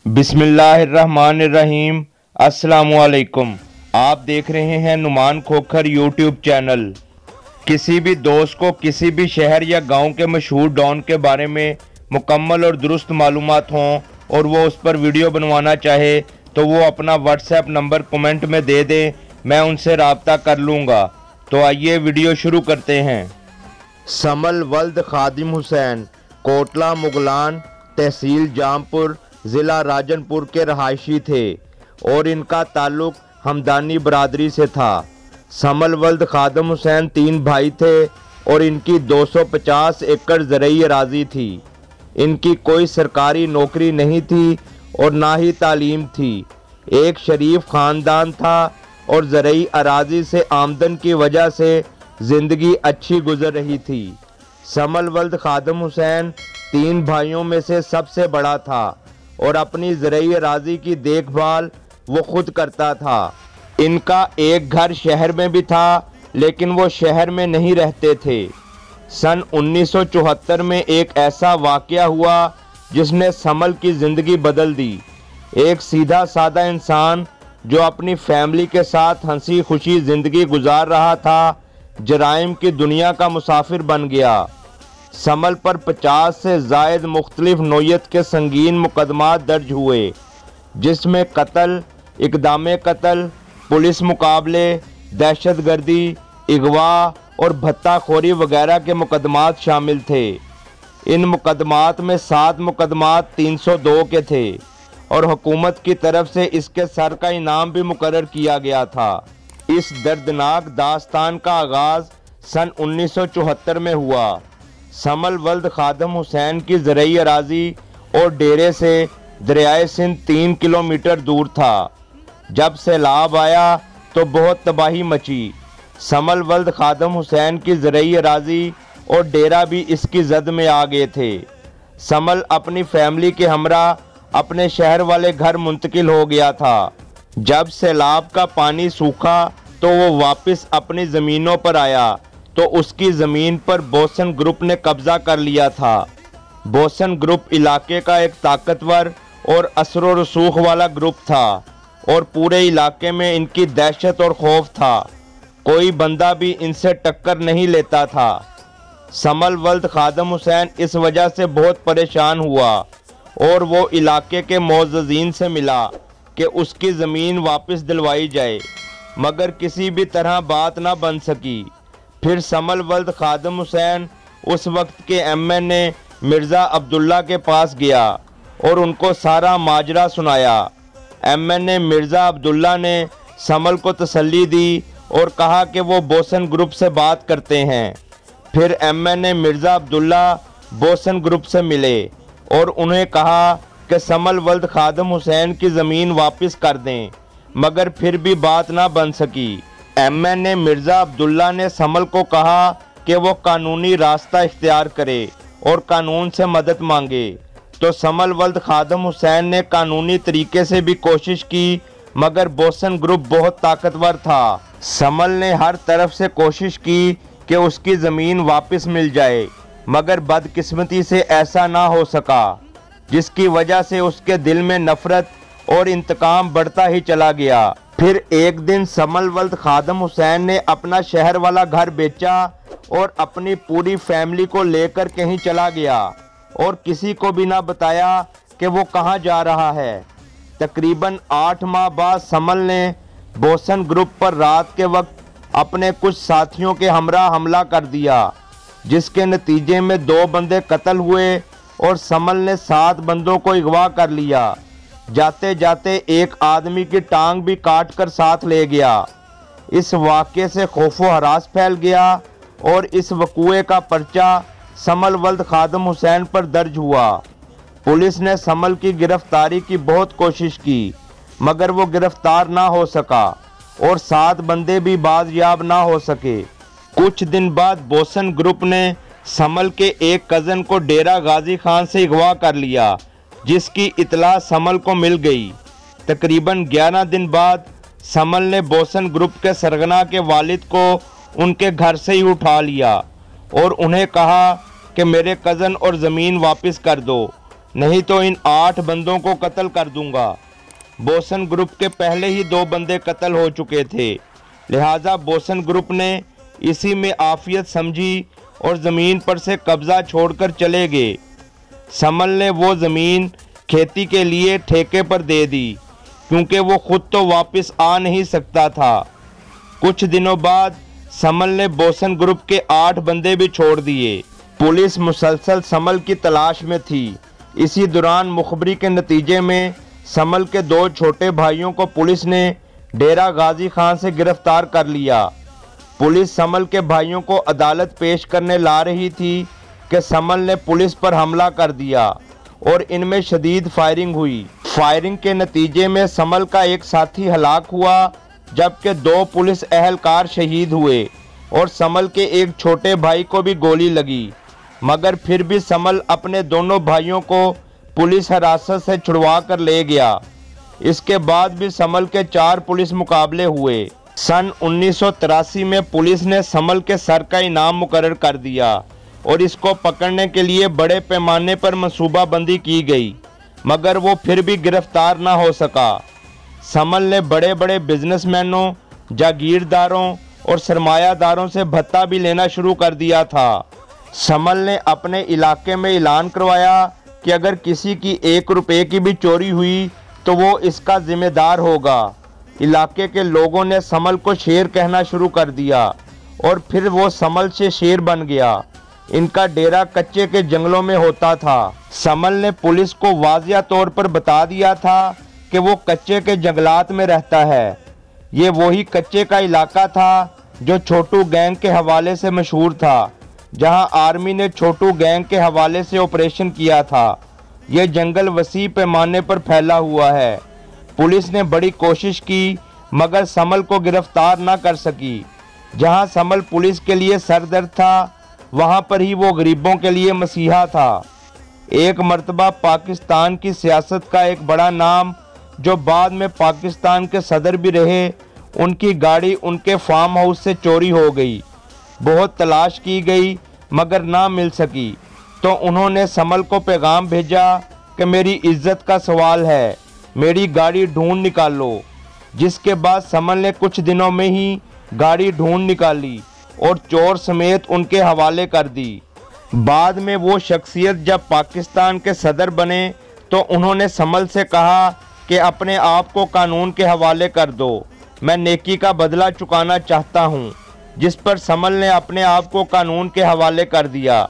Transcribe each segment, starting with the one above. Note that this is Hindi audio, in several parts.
बिस्मिल्लाहिर्रहमानिर्रहीम। अस्सलामुअलैकुम। आप देख रहे हैं नुमान खोखर यूट्यूब चैनल। किसी भी दोस्त को किसी भी शहर या गांव के मशहूर डॉन के बारे में मुकम्मल और दुरुस्त मालूमात हों और वो उस पर वीडियो बनवाना चाहे तो वो अपना व्हाट्सएप नंबर कमेंट में दे दें, मैं उनसे रब्ता कर लूँगा। तो आइए वीडियो शुरू करते हैं। समल वल्द खादिम हुसैन कोटला मुगलान तहसील जामपुर ज़िला राजनपुर के रहायशी थे और इनका ताल्लुक़ हमदानी बरादरी से था। समल वल्द खादिम हुसैन 3 भाई थे और इनकी 250 एकड़ ज़रई अराज़ी थी। इनकी कोई सरकारी नौकरी नहीं थी और ना ही तालीम थी। एक शरीफ ख़ानदान था और ज़रई अराज़ी से आमदन की वजह से ज़िंदगी अच्छी गुजर रही थी। समल वल्द खादिम हुसैन 3 भाइयों में से सबसे बड़ा था और अपनी ज़रई अराज़ी की देखभाल वो खुद करता था। इनका एक घर शहर में भी था लेकिन वो शहर में नहीं रहते थे। सन 1974 में एक ऐसा वाक़या हुआ जिसने समल की ज़िंदगी बदल दी। एक सीधा सादा इंसान जो अपनी फैमिली के साथ हंसी खुशी ज़िंदगी गुजार रहा था, जराइम की दुनिया का मुसाफिर बन गया। समल पर 50 से ज़ायद मुख्तलिफ नौयत के संगीन मुकदमात दर्ज हुए, जिसमें कत्ल, इक़दाम कत्ल, पुलिस मुकाबले, दहशतगर्दी, अगवा और भत्ताखोरी वगैरह के मुकदमात शामिल थे। इन मुकदमात में 7 मुकदमात 302 के थे और हुकूमत की तरफ से इसके सर का इनाम भी मुकर्रर किया गया था। इस दर्दनाक दास्तान का आगाज़ सन 1974 में हुआ। समल वल्द खादिम हुसैन की ज़रई अराज़ी और डेरे से दरियाए सिंध 3 किलोमीटर दूर था। जब सैलाब आया तो बहुत तबाही मची। समल वल्द खादिम हुसैन की ज़रई अराज़ी और डेरा भी इसकी जद में आ गए थे। समल अपनी फैमिली के हमरा अपने शहर वाले घर मुंतकिल हो गया था। जब सैलाब का पानी सूखा तो वो वापस अपनी ज़मीनों पर आया तो उसकी ज़मीन पर बोसन ग्रुप ने कब्ज़ा कर लिया था। बोसन ग्रुप इलाके का एक ताकतवर और असर रसूख वाला ग्रुप था और पूरे इलाके में इनकी दहशत और खौफ था। कोई बंदा भी इनसे टक्कर नहीं लेता था। समल वल्द खादिम हुसैन इस वजह से बहुत परेशान हुआ और वो इलाके के मोअज़्ज़ीन से मिला कि उसकी ज़मीन वापस दिलवाई जाए, मगर किसी भी तरह बात ना बन सकी। फिर समल वल्द खादिम हुसैन उस वक्त के एमएनए मिर्ज़ा अब्दुल्ला के पास गया और उनको सारा माजरा सुनाया। एमएनए मिर्ज़ा अब्दुल्ला ने समल को तसल्ली दी और कहा कि वो बोसन ग्रुप से बात करते हैं। फिर MNA Mirza Abdullah boson group से मिले और उन्हें कहा कि समल वल्द खादिम हुसैन की ज़मीन वापस कर दें, मगर फिर भी बात ना बन सकी। एमएनए मिर्ज़ा अब्दुल्ला ने समल को कहा कि वो कानूनी रास्ता इख्तियार करे और कानून से मदद मांगे। तो समल वल्द खादिम हुसैन ने कानूनी तरीके से भी कोशिश की, मगर बोसन ग्रुप बहुत ताकतवर था। समल ने हर तरफ से कोशिश की कि उसकी ज़मीन वापस मिल जाए, मगर बदकिस्मती से ऐसा ना हो सका, जिसकी वजह से उसके दिल में नफ़रत और इंतकाम बढ़ता ही चला गया। फिर एक दिन समल वल्द खादिम हुसैन ने अपना शहर वाला घर बेचा और अपनी पूरी फैमिली को लेकर कहीं चला गया और किसी को भी ना बताया कि वो कहाँ जा रहा है। तकरीबन 8 माह बाद समल ने बोसन ग्रुप पर रात के वक्त अपने कुछ साथियों के हमरा हमला कर दिया, जिसके नतीजे में 2 बंदे कत्ल हुए और समल ने 7 बंदों को अगवा कर लिया। जाते जाते एक आदमी की टांग भी काट कर साथ ले गया। इस वाक़े से खौफ व हरास फैल गया और इस वक़ूए का पर्चा समल वल्द खादिम हुसैन पर दर्ज हुआ। पुलिस ने समल की गिरफ्तारी की बहुत कोशिश की, मगर वो गिरफ्तार ना हो सका और 7 बंदे भी बाज़याब ना हो सके। कुछ दिन बाद बोसन ग्रुप ने समल के एक कज़न को डेरा गाजी खान से अगवा कर लिया, जिसकी इतला समल को मिल गई। तकरीबन 11 दिन बाद समल ने बोसन ग्रुप के सरगना के वालिद को उनके घर से ही उठा लिया और उन्हें कहा कि मेरे कज़न और ज़मीन वापस कर दो, नहीं तो इन 8 बंदों को कत्ल कर दूंगा। बोसन ग्रुप के पहले ही 2 बंदे कत्ल हो चुके थे, लिहाजा बोसन ग्रुप ने इसी में आफियत समझी और ज़मीन पर से कब्ज़ा छोड़कर चले गए। समल ने वो ज़मीन खेती के लिए ठेके पर दे दी, क्योंकि वो खुद तो वापस आ नहीं सकता था। कुछ दिनों बाद समल ने बोसन ग्रुप के 8 बंदे भी छोड़ दिए। पुलिस मुसलसल समल की तलाश में थी। इसी दौरान मुखबरी के नतीजे में समल के 2 छोटे भाइयों को पुलिस ने डेरा गाजी खान से गिरफ्तार कर लिया। पुलिस समल के भाइयों को अदालत पेश करने ला रही थी कि समल ने पुलिस पर हमला कर दिया और इनमें शदीद फायरिंग हुई। फायरिंग के नतीजे में समल का एक साथी हलाक हुआ, जबकि 2 पुलिस एहलकार शहीद हुए और समल के एक छोटे भाई को भी गोली लगी। मगर फिर भी समल अपने दोनों भाइयों को पुलिस हिरासत से छुड़वा कर ले गया। इसके बाद भी समल के 4 पुलिस मुकाबले हुए। सन 1983 में पुलिस ने समल के सर का इनाम मुकर्रर कर दिया और इसको पकड़ने के लिए बड़े पैमाने पर मंसूबाबंदी की गई, मगर वो फिर भी गिरफ्तार ना हो सका। समल ने बड़े बड़े बिजनेसमैनों, जागीरदारों और सरमायादारों से भत्ता भी लेना शुरू कर दिया था। समल ने अपने इलाके में ऐलान करवाया कि अगर किसी की 1 रुपये की भी चोरी हुई तो वो इसका जिम्मेदार होगा। इलाके के लोगों ने समल को शेर कहना शुरू कर दिया और फिर वो समल से शेर बन गया। इनका डेरा कच्चे के जंगलों में होता था। समल ने पुलिस को वाज़िया तौर पर बता दिया था कि वो कच्चे के जंगलात में रहता है। ये वही कच्चे का इलाका था जो छोटू गैंग के हवाले से मशहूर था, जहां आर्मी ने छोटू गैंग के हवाले से ऑपरेशन किया था। यह जंगल वसी पैमाने पर फैला हुआ है। पुलिस ने बड़ी कोशिश की, मगर समल को गिरफ्तार न कर सकी। जहां समल पुलिस के लिए सरदर्द था, वहां पर ही वो गरीबों के लिए मसीहा था। एक मर्तबा पाकिस्तान की सियासत का एक बड़ा नाम, जो बाद में पाकिस्तान के सदर भी रहे, उनकी गाड़ी उनके फार्म हाउस से चोरी हो गई। बहुत तलाश की गई मगर ना मिल सकी, तो उन्होंने समल को पैगाम भेजा कि मेरी इज्जत का सवाल है, मेरी गाड़ी ढूंढ निकालो। जिसके बाद समल ने कुछ दिनों में ही गाड़ी ढूंढ निकाली और चोर समेत उनके हवाले कर दी। बाद में वो शख्सियत जब पाकिस्तान के सदर बने तो उन्होंने समल से कहा कि अपने आप को कानून के हवाले कर दो, मैं नेकी का बदला चुकाना चाहता हूँ। जिस पर समल ने अपने आप को कानून के हवाले कर दिया,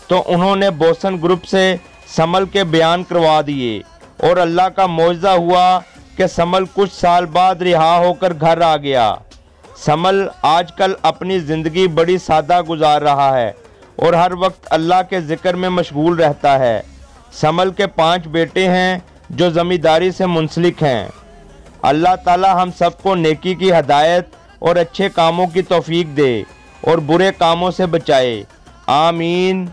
तो उन्होंने बोसन ग्रुप से समल के बयान करवा दिए और अल्लाह का मौजज़ा हुआ कि समल कुछ साल बाद रिहा होकर घर आ गया। समल आजकल अपनी ज़िंदगी बड़ी सादा गुजार रहा है और हर वक्त अल्लाह के ज़िक्र में मशगूल रहता है। समल के 5 बेटे हैं जो ज़मींदारी से मुंसलिक हैं। अल्लाह ताला हम सबको नेकी की हदायत और अच्छे कामों की तौफीक दे और बुरे कामों से बचाए, आमीन।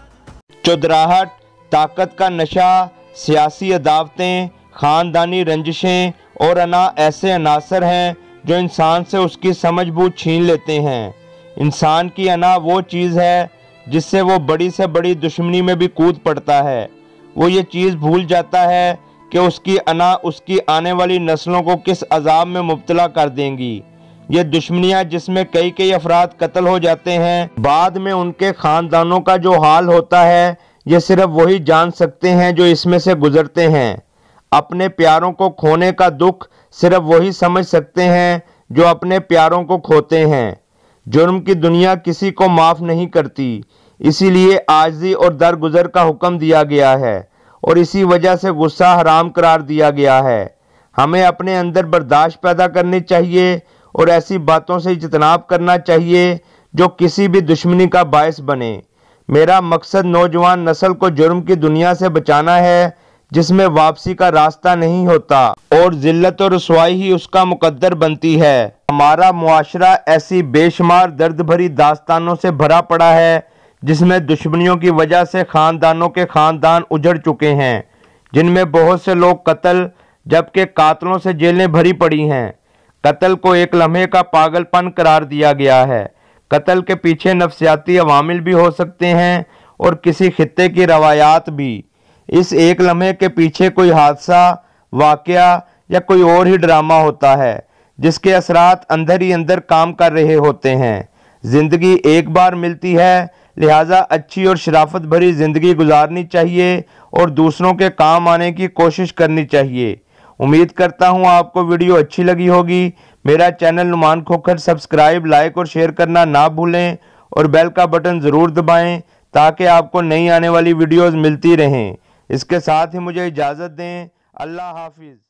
चुदराहट, ताकत का नशा, सियासी अदावतें, ख़ानदानी रंजिशें और अना ऐसे अनासर हैं जो इंसान से उसकी समझ बूझ छीन लेते हैं। इंसान की अना वो चीज़ है जिससे वो बड़ी से बड़ी दुश्मनी में भी कूद पड़ता है। वो ये चीज़ भूल जाता है कि उसकी अना उसकी आने वाली नस्लों को किस अजाब में मुब्तला कर देंगी। ये दुश्मनियाँ जिसमें कई कई अफराद कत्ल हो जाते हैं, बाद में उनके ख़ानदानों का जो हाल होता है, ये सिर्फ वही जान सकते हैं जो इसमें से गुजरते हैं। अपने प्यारों को खोने का दुख सिर्फ वही समझ सकते हैं जो अपने प्यारों को खोते हैं। जुर्म की दुनिया किसी को माफ़ नहीं करती, इसीलिए आजिज़ी और दरगुजर का हुक्म दिया गया है और इसी वजह से गुस्सा हराम करार दिया गया है। हमें अपने अंदर बर्दाश्त पैदा करनी चाहिए और ऐसी बातों से इज्तनाब करना चाहिए जो किसी भी दुश्मनी का बायस बने। मेरा मकसद नौजवान नस्ल को जुर्म की दुनिया से बचाना है, जिसमें वापसी का रास्ता नहीं होता और जिल्लत और रुसवाई ही उसका मुकद्दर बनती है। हमारा मुआशरा ऐसी बेशुमार दर्द भरी दास्तानों से भरा पड़ा है, जिसमें दुश्मनियों की वजह से ख़ानदानों के ख़ानदान उजड़ चुके हैं, जिनमें बहुत से लोग कत्ल, जबकि कातलों से जेलें भरी पड़ी हैं। कत्ल को एक लम्हे का पागलपन करार दिया गया है। कत्ल के पीछे नफ्सियाती अवामिल भी हो सकते हैं और किसी खित्ते की रवायात भी। इस एक लम्हे के पीछे कोई हादसा, वाकया या कोई और ही ड्रामा होता है जिसके असरात अंदर ही अंदर काम कर रहे होते हैं। ज़िंदगी एक बार मिलती है, लिहाजा अच्छी और शराफत भरी ज़िंदगी गुजारनी चाहिए और दूसरों के काम आने की कोशिश करनी चाहिए। उम्मीद करता हूँ आपको वीडियो अच्छी लगी होगी। मेरा channel Numan Khokhar subscribe, like और शेयर करना ना भूलें और बेल का बटन ज़रूर दबाएं ताकि आपको नई आने वाली वीडियोज़ मिलती रहें। इसके साथ ही मुझे इजाज़त दें। अल्लाह हाफिज़।